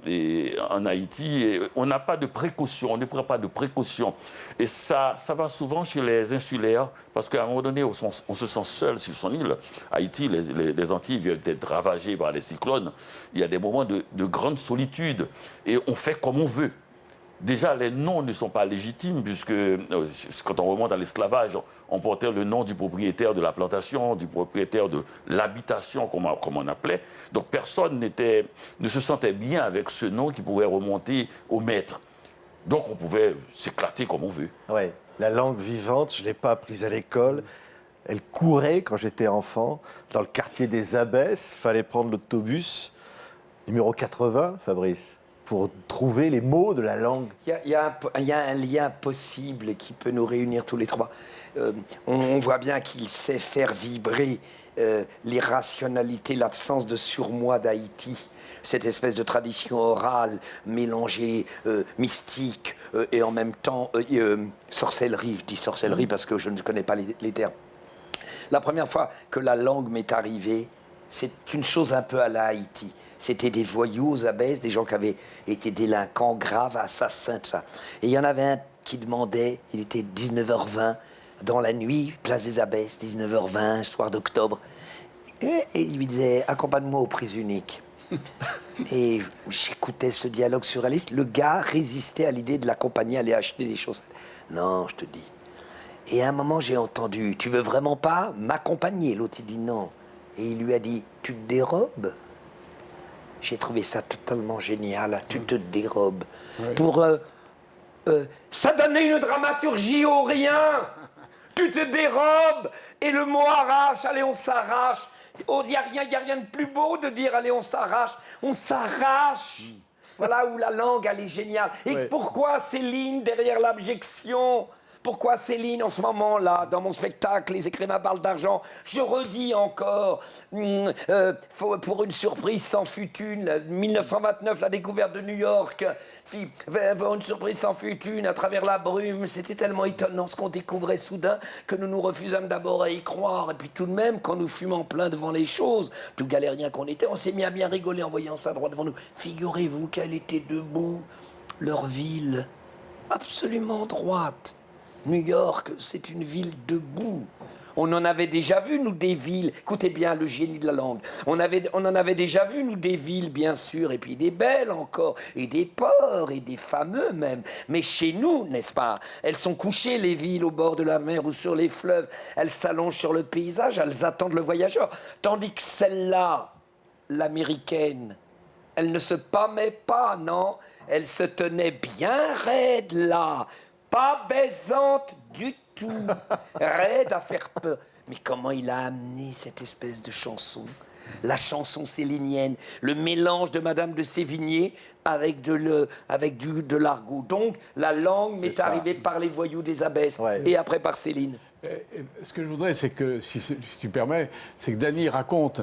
en Haïti. Et on n'a pas de précaution, on ne prend pas de précaution. Et ça va souvent chez les insulaires parce qu'à un moment donné, on se sent seul sur son île. Haïti, les Antilles viennent d'être ravagées par les cyclones. Il y a des moments de grande solitude et on fait comme on veut. Déjà, les noms ne sont pas légitimes, puisque quand on remonte à l'esclavage, on portait le nom du propriétaire de la plantation, du propriétaire de l'habitation, comme on appelait. Donc personne ne se sentait bien avec ce nom qui pouvait remonter au maître. Donc on pouvait s'éclater comme on veut. Ouais. La langue vivante, je ne l'ai pas apprise à l'école. Elle courait quand j'étais enfant dans le quartier des Abbesses. Il fallait prendre l'autobus numéro 80, Fabrice, pour trouver les mots de la langue. Il y a un lien possible qui peut nous réunir tous les trois. On voit bien qu'il sait faire vibrer l'irrationalité, l'absence de surmoi d'Haïti. Cette espèce de tradition orale mélangée, mystique et en même temps sorcellerie. Je dis sorcellerie parce que je ne connais pas les termes. La première fois que la langue m'est arrivée, c'est une chose un peu à la Haïti. C'était des voyous aux Abbesses, des gens qui avaient été délinquants, graves, assassins, tout ça. Et il y en avait un qui demandait, il était 19h20, dans la nuit, place des Abbesses, 19h20, soir d'octobre. Et il lui disait, accompagne-moi aux prises uniques. Et j'écoutais ce dialogue surréaliste. Le gars résistait à l'idée de l'accompagner, aller acheter des chaussettes. Non, je te dis. Et à un moment, j'ai entendu, tu veux vraiment pas m'accompagner? L'autre, il dit non. Et il lui a dit, tu te dérobes? J'ai trouvé ça totalement génial. Tu te dérobes. Oui. Pour... ça donnait une dramaturgie au rien. Tu te dérobes et le mot arrache. Allez, on s'arrache. Il n'y a rien de plus beau de dire allez, on s'arrache. On s'arrache. Voilà où la langue, elle est géniale. Et pourquoi ces lignes derrière l'abjection? Pourquoi Céline, en ce moment-là, dans mon spectacle, Les écrivains parlent d'argent, je redis encore, pour une surprise s'en fut une, 1929, la découverte de New York, une surprise s'en fut une, à travers la brume, c'était tellement étonnant ce qu'on découvrait soudain que nous nous refusâmes d'abord à y croire. Et puis tout de même, quand nous fûmes en plein devant les choses, tout galérien qu'on était, on s'est mis à bien rigoler en voyant ça droit devant nous. Figurez-vous qu'elle était debout, leur ville, absolument droite. New York, c'est une ville debout. On en avait déjà vu, nous, des villes. Écoutez bien le génie de la langue. On en avait déjà vu, nous, des villes, bien sûr, et puis des belles encore, et des ports, et des fameux même. Mais chez nous, n'est-ce pas, elles sont couchées, les villes, au bord de la mer ou sur les fleuves. Elles s'allongent sur le paysage, elles attendent le voyageur. Tandis que celle-là, l'américaine, elle ne se pâmait pas, non. Elle se tenait bien raide, là. Pas baisante du tout, raide à faire peur. Mais comment il a amené cette espèce de chanson, la chanson célinienne, le mélange de Madame de Sévigné avec de l'argot. Donc la langue m'est arrivée par les voyous des abbesses et après par Céline. Ce que je voudrais, c'est que, si tu permets, c'est que Dany raconte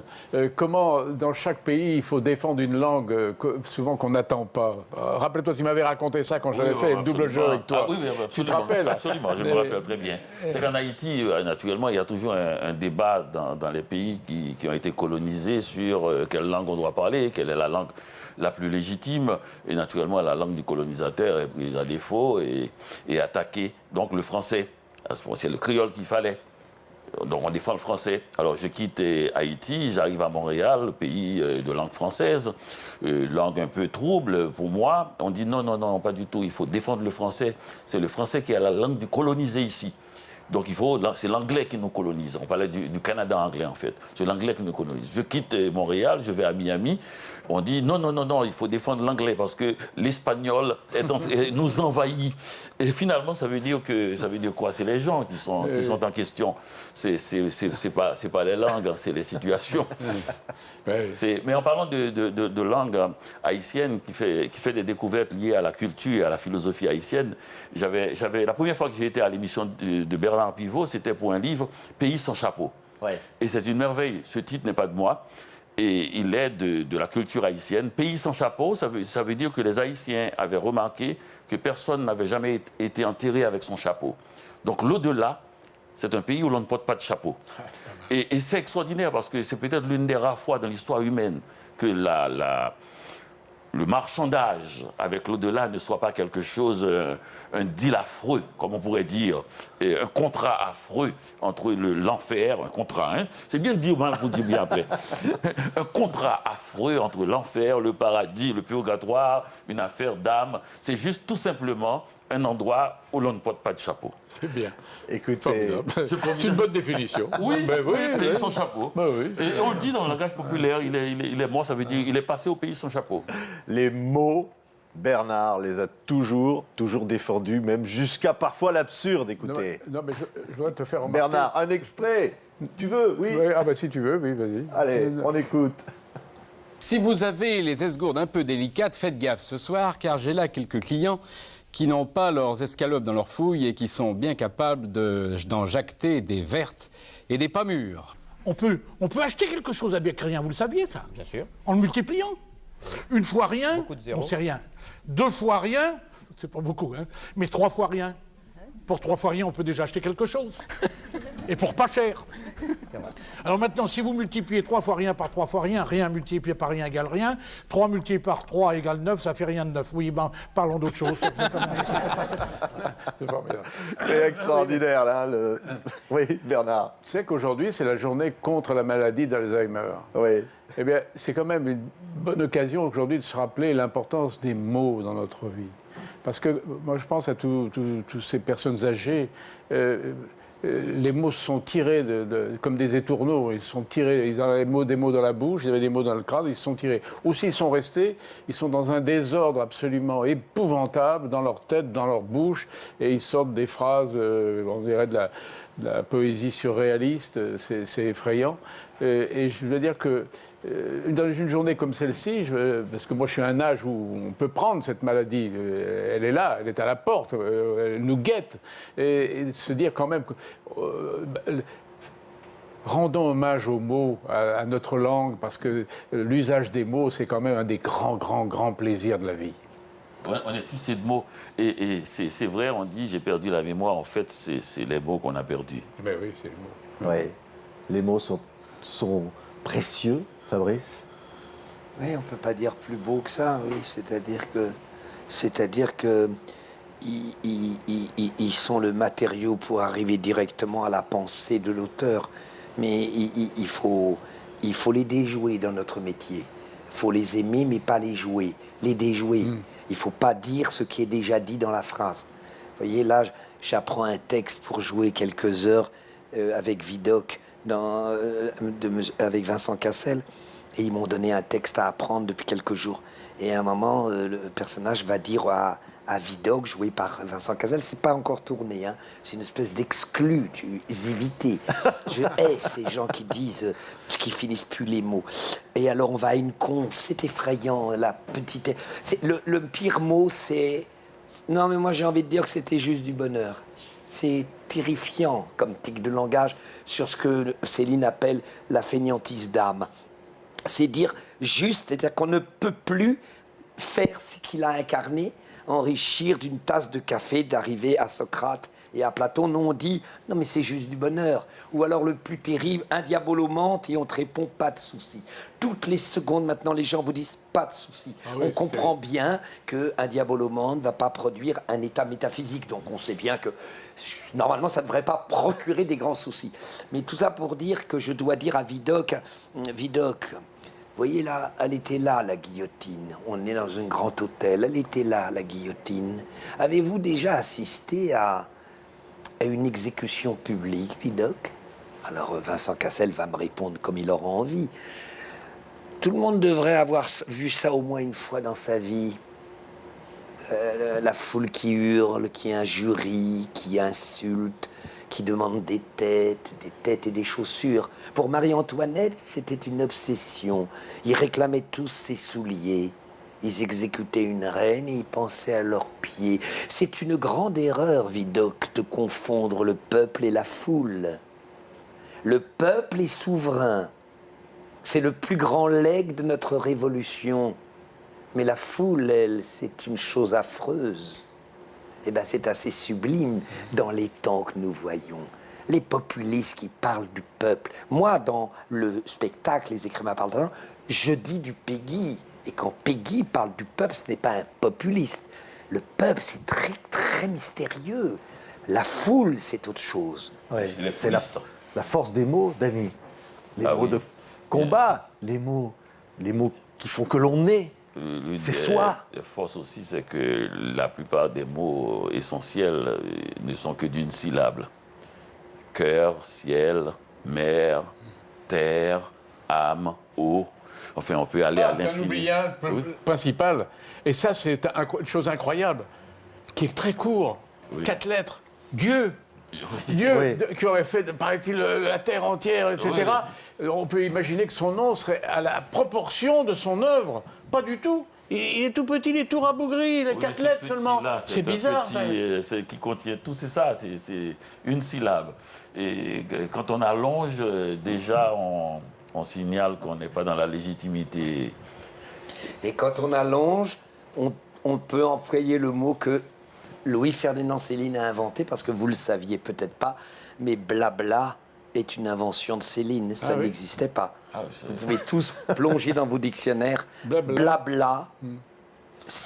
comment, dans chaque pays, il faut défendre une langue souvent qu'on n'attend pas. Rappelle-toi, tu m'avais raconté ça quand j'avais fait le double jeu avec toi. Ah, oui, tu te rappelles? Absolument, je me rappelle très bien. C'est qu'en Haïti, naturellement, il y a toujours un débat dans les pays qui ont été colonisés sur quelle langue on doit parler, quelle est la langue la plus légitime. Et naturellement, la langue du colonisateur est prise à défaut et attaquée. Donc le français. C'est le créole qu'il fallait. Donc on défend le français. Alors je quitte Haïti, j'arrive à Montréal, le pays de langue française, langue un peu trouble pour moi. On dit non, pas du tout, il faut défendre le français. C'est le français qui est la langue du colonisé ici. Donc c'est l'anglais qui nous colonise. On parlait du Canada anglais en fait. C'est l'anglais qui nous colonise. Je quitte Montréal, je vais à Miami. On dit non, il faut défendre l'anglais parce que l'espagnol nous envahit. Et finalement, ça veut dire quoi? C'est les gens qui sont en question. C'est pas les langues, hein, c'est les situations. Mais en parlant de langue haïtienne qui fait des découvertes liées à la culture et à la philosophie haïtienne, la première fois que j'ai été à l'émission de Bernard Pivot, c'était pour un livre Pays sans chapeau. Ouais. Et c'est une merveille. Ce titre n'est pas de moi. Et il est de la culture haïtienne. Pays sans chapeau, ça veut dire que les Haïtiens avaient remarqué que personne n'avait jamais été enterré avec son chapeau. Donc l'au-delà, c'est un pays où l'on ne porte pas de chapeau. Et c'est extraordinaire parce que c'est peut-être l'une des rares fois dans l'histoire humaine que le marchandage avec l'au-delà ne soit pas quelque chose, un deal affreux, comme on pourrait dire, et un contrat affreux entre l'enfer, un contrat, hein, c'est bien de dire mal pour dire bien après, un contrat affreux entre l'enfer, le paradis, le purgatoire, une affaire d'âme, c'est juste tout simplement un endroit où l'on ne porte pas de chapeau. C'est bien. Écoutez, c'est une bonne définition. Oui, pays sans chapeau. Oui. Et on le dit dans le langage populaire, il est mort, ça veut dire il est passé au pays sans chapeau. Les mots, Bernard les a toujours défendus, même jusqu'à parfois l'absurde. Écoutez. Non, mais je dois te faire remarquer. Bernard, un extrait. Tu veux? Oui. Ah bah si tu veux, oui, vas-y. Allez, on écoute. Si vous avez les esgourdes un peu délicates, faites gaffe ce soir, car j'ai là quelques clients qui n'ont pas leurs escalopes dans leurs fouilles et qui sont bien capables d'en jacter des vertes et des pas mûres. On peut acheter quelque chose avec rien, vous le saviez ça? Bien sûr. En le multipliant. Une fois rien, on sait rien. 2 fois rien, c'est pas beaucoup, hein, mais 3 fois rien. Pour 3 fois rien, on peut déjà acheter quelque chose. Et pour pas cher. Alors maintenant, si vous multipliez 3 fois rien par 3 fois rien, rien multiplié par rien égale rien, 3 multiplié par 3 égale 9, ça fait rien de 9. Oui, ben, parlons d'autre chose. C'est extraordinaire, là. Oui, Bernard. Tu sais qu'aujourd'hui, c'est la journée contre la maladie d'Alzheimer. Oui. Eh bien, c'est quand même une bonne occasion aujourd'hui de se rappeler l'importance des mots dans notre vie. Parce que moi, je pense à toutes ces personnes âgées. Les mots sont tirés comme des étourneaux. Ils sont tirés. Ils avaient des mots dans la bouche, ils avaient des mots dans le crâne, ils se sont tirés. Ou s'ils sont restés, ils sont dans un désordre absolument épouvantable dans leur tête, dans leur bouche, et ils sortent des phrases, on dirait de la poésie surréaliste. C'est effrayant. Et je veux dire que dans une journée comme celle-ci, parce que moi je suis à un âge où on peut prendre cette maladie, elle est là, elle est à la porte, elle nous guette, et se dire quand même que rendons hommage aux mots, à notre langue, parce que l'usage des mots, c'est quand même un des grands plaisirs de la vie. On est tissé de mots. Et c'est vrai, on dit j'ai perdu la mémoire. En fait, c'est les mots qu'on a perdus. Ben oui, c'est les mots. Ouais. Les mots sont précieux, Fabrice. Oui, on ne peut pas dire plus beau que ça, oui. C'est-à-dire que ils sont le matériau pour arriver directement à la pensée de l'auteur. Mais il faut les déjouer dans notre métier. Il faut les aimer, mais pas les jouer. Les déjouer. Il ne faut pas dire ce qui est déjà dit dans la phrase. Vous voyez, là, j'apprends un texte pour jouer quelques heures avec Vidocq, avec Vincent Cassel, et ils m'ont donné un texte à apprendre depuis quelques jours. Et à un moment, le personnage va dire à Vidocq, joué par Vincent Cassel, c'est pas encore tourné, hein, c'est une espèce d'exclus, éviter. Je hais ces gens qui disent, qui finissent plus les mots. Et alors on va à une conf, c'est effrayant, la petite. Le pire mot, c'est. Non, mais moi j'ai envie de dire que c'était juste du bonheur. C'est terrifiant comme tic de langage sur ce que Céline appelle la fainéantise d'âme. C'est dire juste, c'est-à-dire qu'on ne peut plus faire ce qu'il a incarné, enrichir d'une tasse de café, d'arriver à Socrate et à Platon. Non, on dit, non mais c'est juste du bonheur. Ou alors le plus terrible, un diabolomante et on te répond, pas de souci. Toutes les secondes maintenant, les gens vous disent, pas de souci. Oui, on comprend bien qu'un diabolomante ne va pas produire un état métaphysique. Donc on sait bien que normalement, ça ne devrait pas procurer des grands soucis. Mais tout ça pour dire que je dois dire à Vidocq, vous voyez là, elle était là, la guillotine. On est dans un grand hôtel, elle était là, la guillotine. Avez-vous déjà assisté à une exécution publique, Vidocq? Alors Vincent Cassel va me répondre comme il aura envie. Tout le monde devrait avoir vu ça au moins une fois dans sa vie. La foule qui hurle, qui injurie, qui insulte, qui demande des têtes et des chaussures. Pour Marie-Antoinette, c'était une obsession. Ils réclamaient tous ses souliers. Ils exécutaient une reine et ils pensaient à leurs pieds. C'est une grande erreur, Vidocq, de confondre le peuple et la foule. Le peuple est souverain. C'est le plus grand legs de notre révolution. Mais la foule, elle, c'est une chose affreuse. Eh bien, c'est assez sublime dans les temps que nous voyons. Les populistes qui parlent du peuple. Moi, dans le spectacle, les écrivains parlent d'un, je dis du Péguy. Et quand Péguy parle du peuple, ce n'est pas un populiste. Le peuple, c'est très, très mystérieux. La foule, c'est autre chose. Ouais, c'est la force des mots, Dany. Les mots de combat, les mots qui font que l'on est. C'est soi. La force aussi, c'est que la plupart des mots essentiels ne sont que d'une syllabe. Cœur, ciel, mer, terre, âme, eau. Enfin, on peut aller à l'infini. J'en oublie un principal. Et ça, c'est une chose incroyable, qui est très court. 4 lettres. Dieu. Dieu, qui aurait fait, paraît-il, la terre entière, etc. On peut imaginer que son nom serait à la proportion de son œuvre. Pas du tout. Il est tout petit, il est tout rabougri, il a 4 lettres seulement. C'est bizarre, ça. C'est qui contient tout, c'est ça, c'est une syllabe. Et quand on allonge, déjà, on signale qu'on n'est pas dans la légitimité. Et quand on allonge, on peut employer le mot que Louis-Ferdinand Céline a inventé, parce que vous le saviez peut-être pas, mais blabla est une invention de Céline, ça n'existait pas. Vous pouvez tous plonger dans vos dictionnaires. Blabla.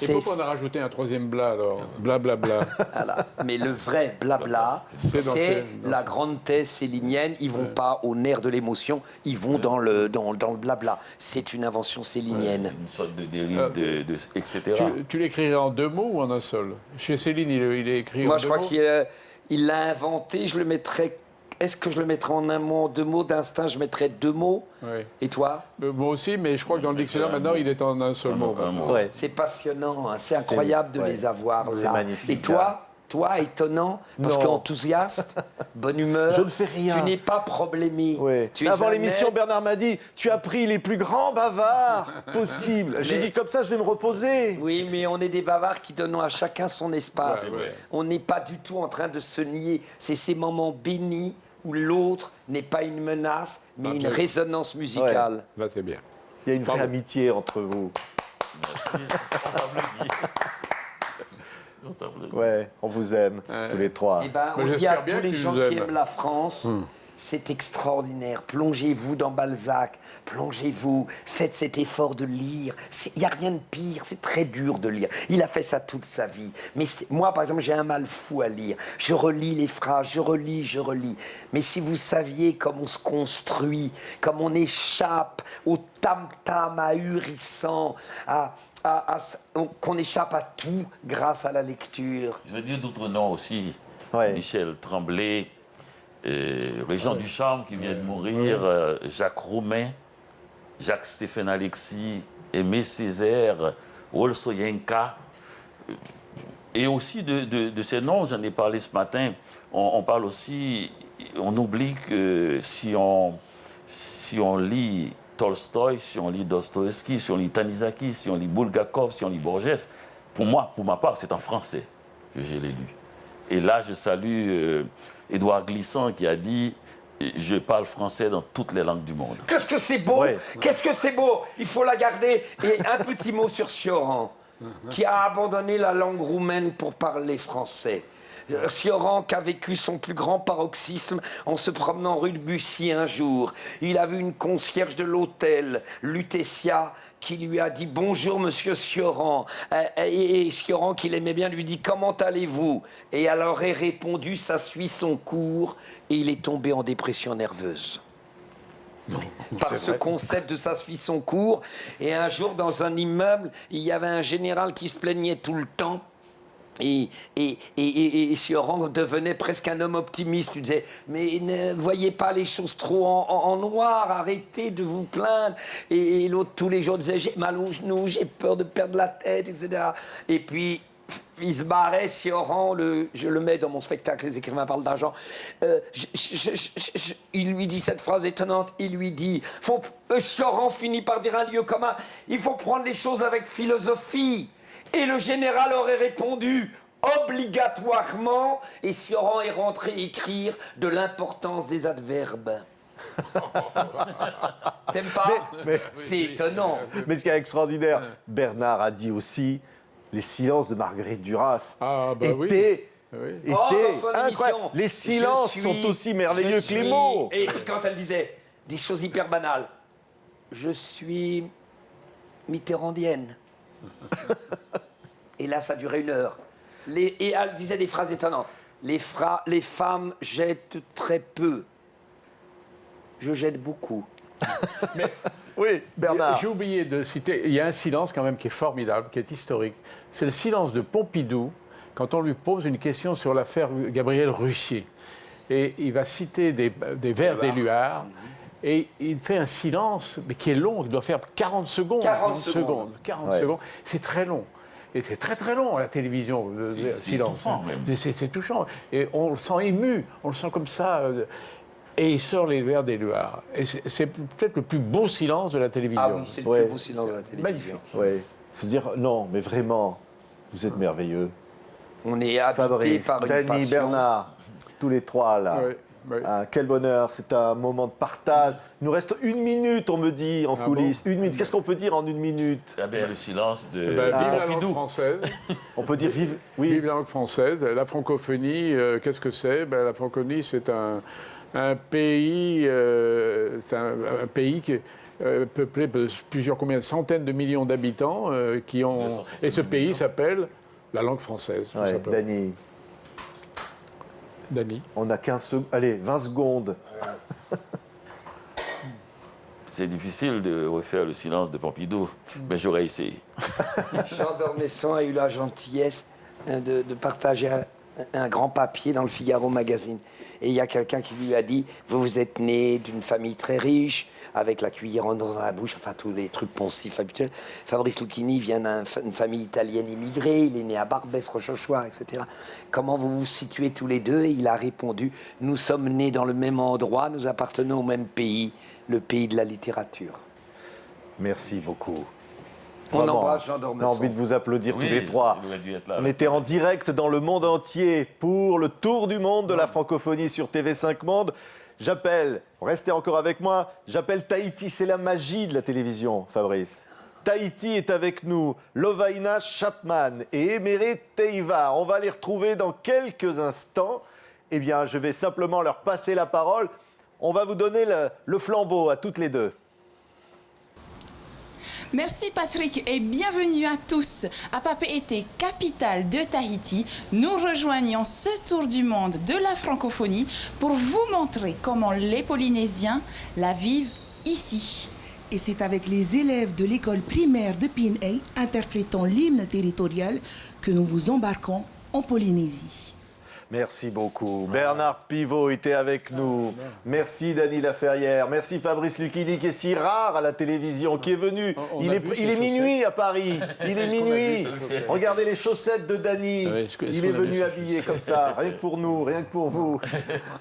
Et pourquoi on a rajouté un troisième bla alors? Blablabla. Voilà. Mais le vrai blabla, c'est la grande thèse célinienne. Ils vont pas au nerf de l'émotion, ils vont dans le blabla. C'est une invention célinienne. Une sorte de dérive, etc. Tu l'écrirais en 2 mots ou en un seul? Chez Céline, il est écrit en 2 mots. Moi, je crois qu'il l'a inventé. Je le mettrais. Est-ce que je le mettrais en 1 mot, en 2 mots? D'instinct, je mettrais 2 mots. Oui. Et toi? Moi aussi, mais je crois que dans le dictionnaire, maintenant, il est en un seul mot. C'est passionnant, hein. C'est incroyable de les avoir C'est là. magnifique. Et toi? Toi, étonnant, parce Non. qu'enthousiaste, bonne humeur. Je ne fais rien. Tu n'es pas problémé. Ouais. Tu es Avant un l'émission, être- Bernard m'a dit tu as pris les plus grands bavards possibles. J'ai Mais- dit comme ça, je vais me reposer. Oui, mais on est des bavards qui donnons à chacun son espace. Ouais, ouais. On n'est pas du tout en train de se nier. C'est ces moments bénis où l'autre n'est pas une menace, mais une Absolument. résonance musicale. Là, c'est bien. Il y a une vraie Bravo. amitié entre vous. Merci. On s'applaudit. On s'applaudit. Ouais, on vous aime tous les trois. Eh ben, Mais on dit j'espère à bien tous les qu'ils gens nous qui aiment. aiment la France, c'est extraordinaire. Plongez-vous dans Balzac, plongez-vous, faites cet effort de lire. Il n'y a rien de pire, c'est très dur de lire. Il a fait ça toute sa vie. Mais moi, par exemple, j'ai un mal fou à lire. Je relis les phrases, je relis. Mais si vous saviez comme on se construit, comme on échappe au tam-tam ahurissant, qu'on échappe à tout grâce à la lecture. Je veux dire d'autres noms aussi. Ouais. Michel Tremblay, Régent Ducharme qui vient de mourir, Jacques Roumain, Jacques-Stéphane Alexis, Aimé Césaire, Wolsoyenka. Et aussi de ces noms, j'en ai parlé ce matin, on parle aussi, on oublie que si on lit Tolstoï, si on lit Dostoïevski, si on lit Tanizaki, si on lit Bulgakov, si on lit Borges, pour moi, pour ma part, c'est en français que je l'ai lu. Et là, je salue Édouard Glissant qui a dit « Je parle français dans toutes les langues du monde ». Qu'est-ce que c'est beau! Ouais. Qu'est-ce que c'est beau! Il faut la garder. Et un petit mot sur Sioran, qui a abandonné la langue roumaine pour parler français. Sioran qui a vécu son plus grand paroxysme en se promenant rue de Bussy un jour. Il a vu une concierge de l'hôtel, Lutetia, qui lui a dit « Bonjour, monsieur Sioran ». Et Sioran, qu'il aimait bien, lui dit « Comment allez-vous » Et elle aurait répondu « Ça suit son cours » et il est tombé en dépression nerveuse. Par ce concept de ça suit son cours. Et un jour, dans un immeuble, il y avait un général qui se plaignait tout le temps. Et Sioran devenait presque un homme optimiste. Il disait, mais ne voyez pas les choses trop en noir, arrêtez de vous plaindre. Et l'autre, tous les jours, disait, j'ai mal aux genoux, j'ai peur de perdre la tête, etc. Et puis, il se barrait, Sioran, je le mets dans mon spectacle, les écrivains parlent d'argent. Il lui dit cette phrase étonnante, il lui dit, Sioran finit par dire un lieu commun, il faut prendre les choses avec philosophie. Et le général aurait répondu obligatoirement, et Sioran est rentré écrire de l'importance des adverbes. T'aimes pas? C'est étonnant. Mais ce qui est extraordinaire, Bernard a dit aussi les silences de Marguerite Duras Ah, bah oui. étaient, Oui. étaient Oh, dans son incroyables. émission, Les silences je sont suis- aussi merveilleux je que les suis- mots. Et puis quand elle disait des choses hyper banales, je suis mitterrandienne. Et là, ça durait 1 heure. Et elle disait des phrases étonnantes. Les femmes jettent très peu. Je jette beaucoup. Oui, Bernard. J'ai oublié de citer, il y a un silence quand même qui est formidable, qui est historique. C'est le silence de Pompidou quand on lui pose une question sur l'affaire Gabriel Russier. Et il va citer des vers d'Éluard. Et il fait un silence, mais qui est long, il doit faire 40 secondes. 40 secondes. 40 Ouais. secondes. C'est très long. Et c'est très très long à la télévision, le C'est silence. étouffant, même. Mais c'est touchant. Et on le sent ému, on le sent comme ça. Et il sort les vers d'Éluard. Et c'est peut-être le plus beau silence de la télévision. Ah oui, c'est le Ouais. plus beau silence de la télévision. Magnifique. Oui. Se dire non, mais vraiment, vous êtes merveilleux. On est habité Fabrice, par une Dany, passion. Bernard, tous les trois là. Ouais, ouais. Ah, quel bonheur, c'est un moment de partage. Il nous reste 1 minute, on me dit, en Ah coulisses. bon 1 minute. Qu'est-ce qu'on peut dire en 1 minute? Eh bien, le silence de Ben, vive la langue Pompidou. française. On peut dire vive. Oui. Vive la langue française. La francophonie, qu'est-ce que c'est? La francophonie, c'est un pays, un pays qui est peuplé de combien de centaines de millions d'habitants qui ont. Et ce pays s'appelle la langue française. tout Ouais, simplement. Dany, Dany. on a 15 secondes. Allez, 20 secondes. C'est difficile de refaire le silence de Pompidou, mais j'aurais essayé. Jean d'Ormesson a eu la gentillesse de partager un grand papier dans le Figaro Magazine. Et il y a quelqu'un qui lui a dit « Vous êtes né d'une famille très riche, avec la cuillère en or dans la bouche, enfin tous les trucs poncifs habituels. Fabrice Lucchini vient d'une famille italienne immigrée, il est né à Barbès, Rochechouart, etc. Comment vous vous situez tous les deux ?» Et il a répondu « Nous sommes nés dans le même endroit, nous appartenons au même pays, le pays de la littérature. » Merci beaucoup. On Vraiment, embrasse Jean on a d'Ormesson. envie de vous applaudir Oui, tous les trois. il aurait dû être là, On ouais. était en direct dans le monde entier pour le tour du monde de la francophonie sur TV5 Monde. J'appelle, restez encore avec moi, j'appelle Tahiti, c'est la magie de la télévision, Fabrice. Tahiti est avec nous, Lovaina Chapman et Éméré Teiva. On va les retrouver dans quelques instants. Eh bien, je vais simplement leur passer la parole. On va vous donner le flambeau à toutes les deux. Merci Patrick et bienvenue à tous. À Papeete, capitale de Tahiti, nous rejoignons ce tour du monde de la francophonie pour vous montrer comment les Polynésiens la vivent ici. Et c'est avec les élèves de l'école primaire de Pinay interprétant l'hymne territorial que nous vous embarquons en Polynésie. Merci beaucoup. Bernard Pivot était avec nous. Merci Dany Laferrière. Merci Fabrice Lucchini qui est si rare à la télévision, qui est venu. Il est minuit à Paris. Il est minuit. Regardez les chaussettes de Dany. Il est venu habillé comme ça, rien que pour nous, rien que pour vous.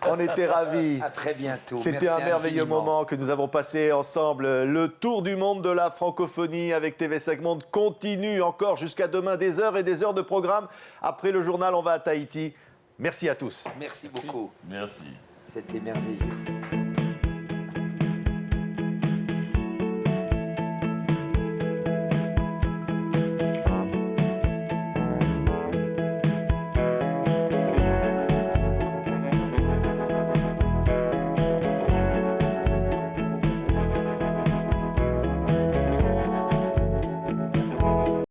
On était ravis. À très bientôt. C'était un merveilleux moment que nous avons passé ensemble. Le tour du monde de la francophonie avec TV5 Monde continue encore jusqu'à demain. Des heures et des heures de programme. Après le journal, on va à Tahiti. Merci à tous. Merci beaucoup. Merci. C'était merveilleux.